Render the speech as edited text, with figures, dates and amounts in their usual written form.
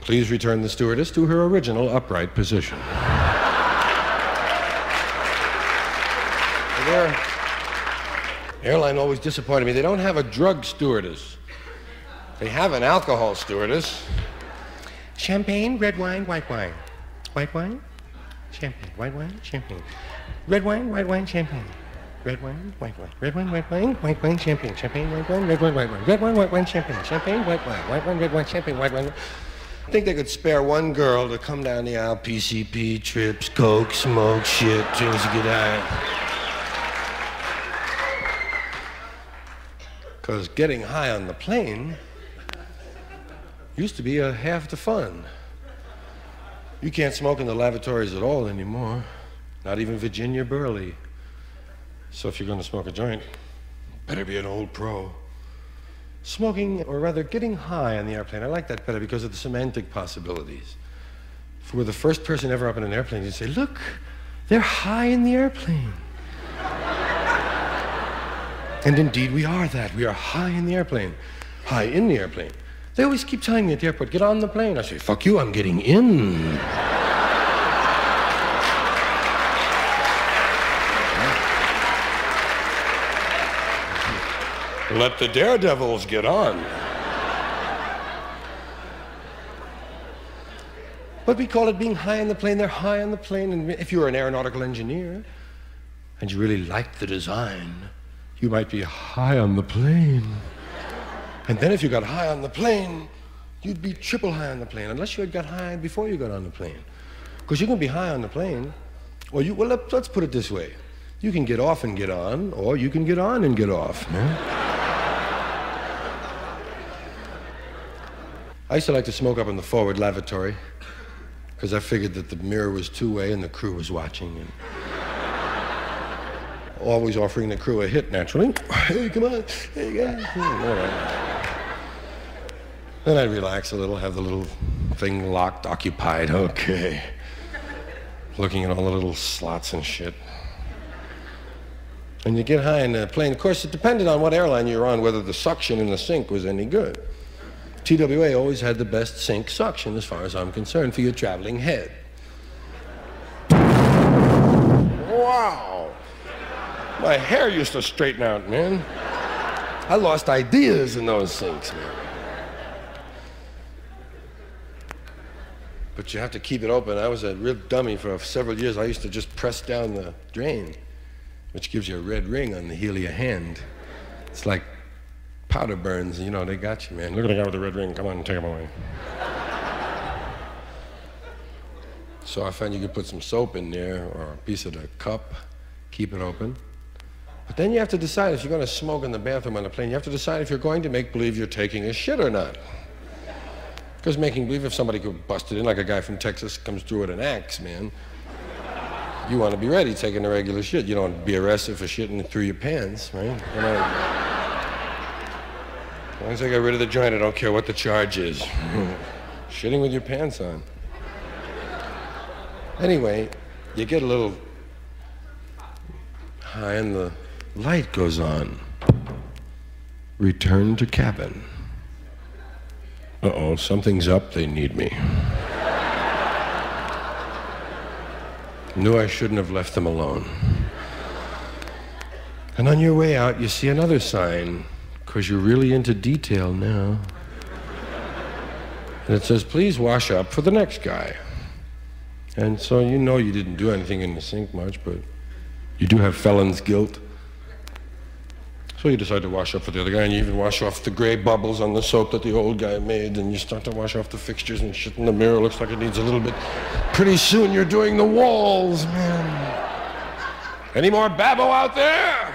Please return the stewardess to her original upright position. Their airline always disappointed me. They don't have a drug stewardess. They have an alcohol stewardess. Champagne, red wine, white wine. White wine, champagne. White wine, champagne. Red wine, white wine, champagne. Red wine, white wine. Red wine, white wine, champagne. Champagne, white wine, red wine, white wine. Red wine, white wine, champagne. Champagne, white wine, red wine, champagne, white wine. I think they could spare one girl to come down the aisle, PCP, trips, coke, smoke, shit, things to get high. Because getting high on the plane used to be half the fun. You can't smoke in the lavatories at all anymore, not even Virginia Burley. So if you're going to smoke a joint, better be an old pro. Smoking, or rather getting high on the airplane, I like that better because of the semantic possibilities. If we were the first person ever up in an airplane, you'd say, look, they're high in the airplane. And indeed we are that. We are high in the airplane. High in the airplane. They always keep telling me at the airport, get on the plane. I say, fuck you, I'm getting in. Let the daredevils get on. But we call it being high on the plane. They're high on the plane. And if you were an aeronautical engineer and you really liked the design, you might be high on the plane. And then if you got high on the plane, you'd be triple high on the plane, unless you had got high before you got on the plane. Because you can be high on the plane, or let's put it this way. You can get off and get on, or you can get on and get off. Man. I used to like to smoke up in the forward lavatory, because I figured that the mirror was two-way and the crew was watching. And always offering the crew a hit, naturally. Hey, come on. Hey, guys. All right. Then I'd relax a little, have the little thing locked, occupied. Okay. Looking at all the little slots and shit. And you get high in the plane. Of course, it depended on what airline you were on, whether the suction in the sink was any good. TWA always had the best sink suction, as far as I'm concerned, for your traveling head. Wow. My hair used to straighten out, man. I lost ideas in those sinks, man. But you have to keep it open. I was a real dummy for several years. I used to just press down the drain, which gives you a red ring on the heel of your hand. It's like powder burns, you know, they got you, man. Look at the guy with the red ring. Come on, take him away. So I found you could put some soap in there or a piece of the cup, keep it open. But then you have to decide if you're going to smoke in the bathroom on a plane, you have to decide if you're going to make believe you're taking a shit or not. Because making believe, if somebody could bust it in, like a guy from Texas comes through with an axe, man, you want to be ready taking a regular shit. You don't want to be arrested for shitting through your pants, right? As long as I get rid of the joint, I don't care what the charge is. Shitting with your pants on. Anyway, you get a little high and the light goes on. Return to cabin. Uh-oh, something's up, they need me. Knew I shouldn't have left them alone. And on your way out, you see another sign, because you're really into detail now. And it says, please wash up for the next guy. And so you know you didn't do anything in the sink much, but you do have felon's guilt. So you decide to wash up for the other guy, and you even wash off the gray bubbles on the soap that the old guy made, and you start to wash off the fixtures and shit in the mirror. Looks like it needs a little bit. Pretty soon you're doing the walls, man. Any more babbo out there?